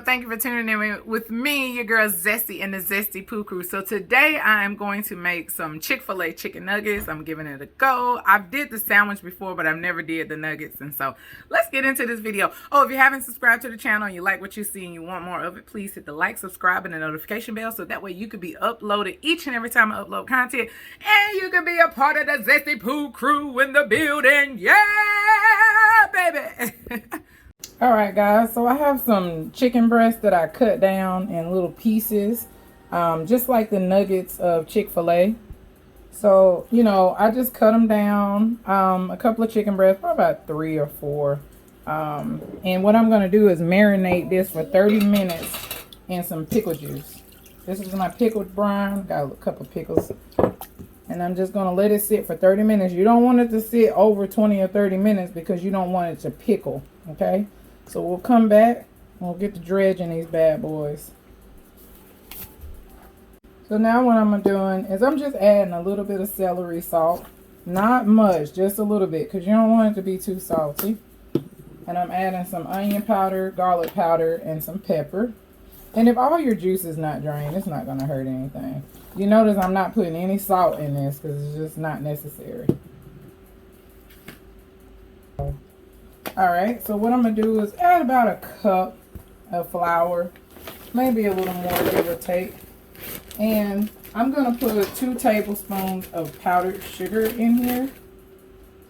thank you for tuning in with me, your girl Zesty and the Zesty Pooh crew. So today I am going to make some Chick-fil-A chicken nuggets. I'm giving it a go. I did the sandwich before, but I've never did the nuggets. And so let's get into this video. Oh, if you haven't subscribed to the channel and you like what you see and you want more of it, please hit the like, subscribe, and the notification bell so that way you could be uploaded each and every time I upload content. And you can be a part of the Zesty Pooh crew in the building. Yeah, baby. All right, guys, so I have some chicken breasts that I cut down in little pieces, just like the nuggets of Chick-fil-A. So, you know, I just cut them down, a couple of chicken breasts, probably about 3 or 4. And what I'm going to do is marinate this for 30 minutes in some pickle juice. This is my pickled brine. Got a couple of pickles. And I'm just going to let it sit for 30 minutes. You don't want it to sit over 20 or 30 minutes because you don't want it to pickle, okay? So we'll come back and we'll get the dredge in these bad boys. So now what I'm doing is I'm just adding a little bit of celery salt. Not much, just a little bit because you don't want it to be too salty. And I'm adding some onion powder, garlic powder, and some pepper. And if all your juice is not drained, it's not going to hurt anything. You notice I'm not putting any salt in this because it's just not necessary. Alright, so what I'm going to do is add about a cup of flour, maybe a little more, give or take. And I'm going to put 2 tablespoons of powdered sugar in here.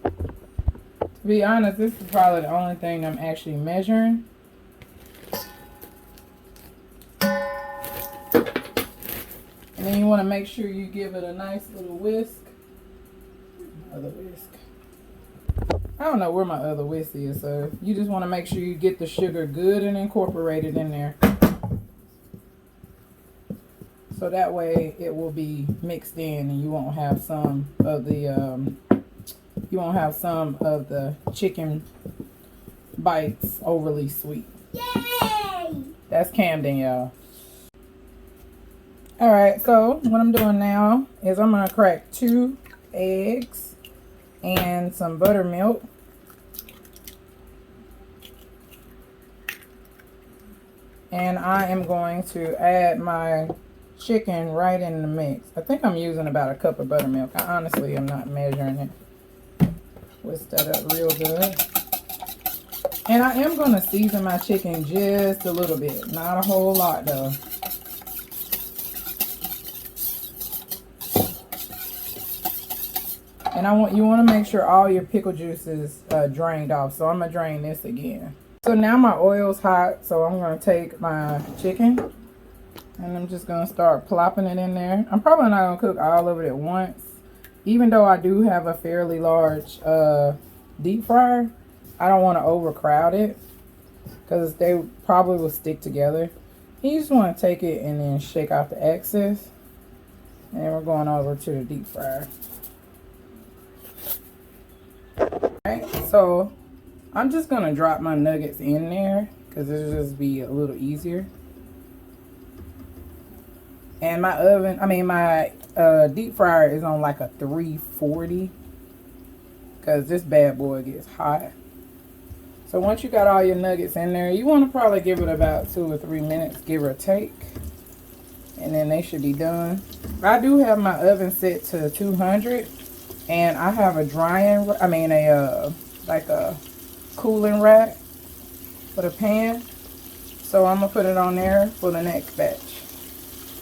To be honest, this is probably the only thing I'm actually measuring. And then you want to make sure you give it a nice little whisk. Another whisk. I don't know where my other whisk is, so you just want to make sure you get the sugar good and incorporated in there. So that way it will be mixed in and you won't have some of the chicken bites overly sweet. Yay! That's Camden, y'all. Alright, so what I'm doing now is I'm going to crack 2 eggs and some buttermilk. And I am going to add my chicken right in the mix. I think I'm using about a cup of buttermilk. I honestly am not measuring it. Whisk that up real good. And I am going to season my chicken just a little bit. Not a whole lot though. And you want to make sure all your pickle juice is drained off. So I'm going to drain this again. So now my oil's hot. So I'm going to take my chicken. And I'm just going to start plopping it in there. I'm probably not going to cook all of it at once. Even though I do have a fairly large deep fryer. I don't want to overcrowd it. Because they probably will stick together. You just want to take it and then shake out the excess. And we're going over to the deep fryer. Alright, so I'm just going to drop my nuggets in there because it'll just be a little easier. And my deep fryer is on like a 340 because this bad boy gets hot. So once you got all your nuggets in there, you want to probably give it about 2 or 3 minutes, give or take. And then they should be done. I do have my oven set to 200. And I have a like a cooling rack for the pan. So I'm going to put it on there for the next batch.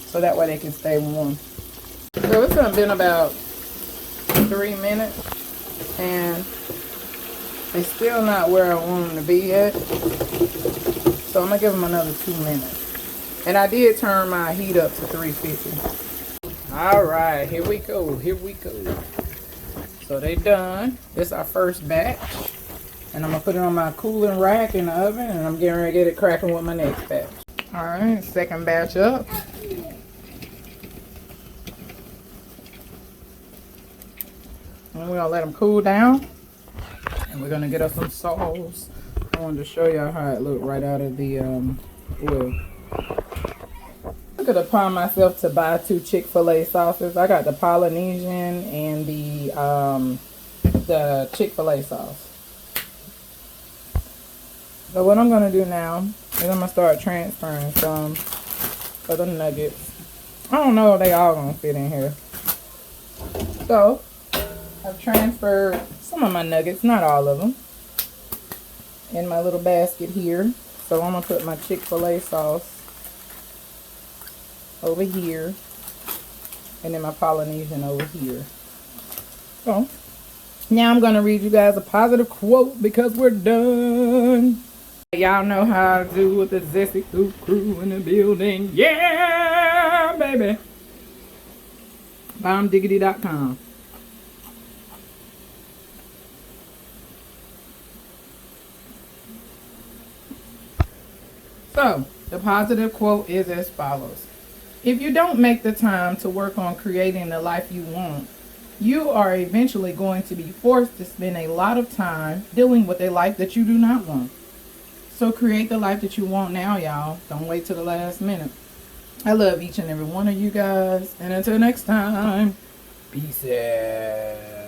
So that way they can stay warm. So it's been about 3 minutes. And it's still not where I want them to be yet. So I'm going to give them another 2 minutes. And I did turn my heat up to 350. Alright, here we go. Here we go. So they done. This is our first batch. And I'm going to put it on my cooling rack in the oven. And I'm getting ready to get it cracking with my next batch. Alright, second batch up. And we're going to let them cool down. And we're going to get us some sauce. I wanted to show y'all how it looked right out of the oil. I could apply myself to buy 2 Chick-fil-A sauces. I got the Polynesian and the Chick-fil-A sauce. So what I'm going to do now And I'm going to start transferring some of the nuggets. I don't know if they all going to fit in here. So, I've transferred some of my nuggets, not all of them, in my little basket here. So I'm going to put my Chick-fil-A sauce over here. And then my Polynesian over here. So, now I'm going to read you guys a positive quote because we're done. Y'all know how to do with the Zesty Pooh crew in the building. Yeah, baby. BombDiggity.com. So, the positive quote is as follows. If you don't make the time to work on creating the life you want, you are eventually going to be forced to spend a lot of time dealing with a life that you do not want. So create the life that you want now, y'all. Don't wait till the last minute. I love each and every one of you guys. And until next time, peace out.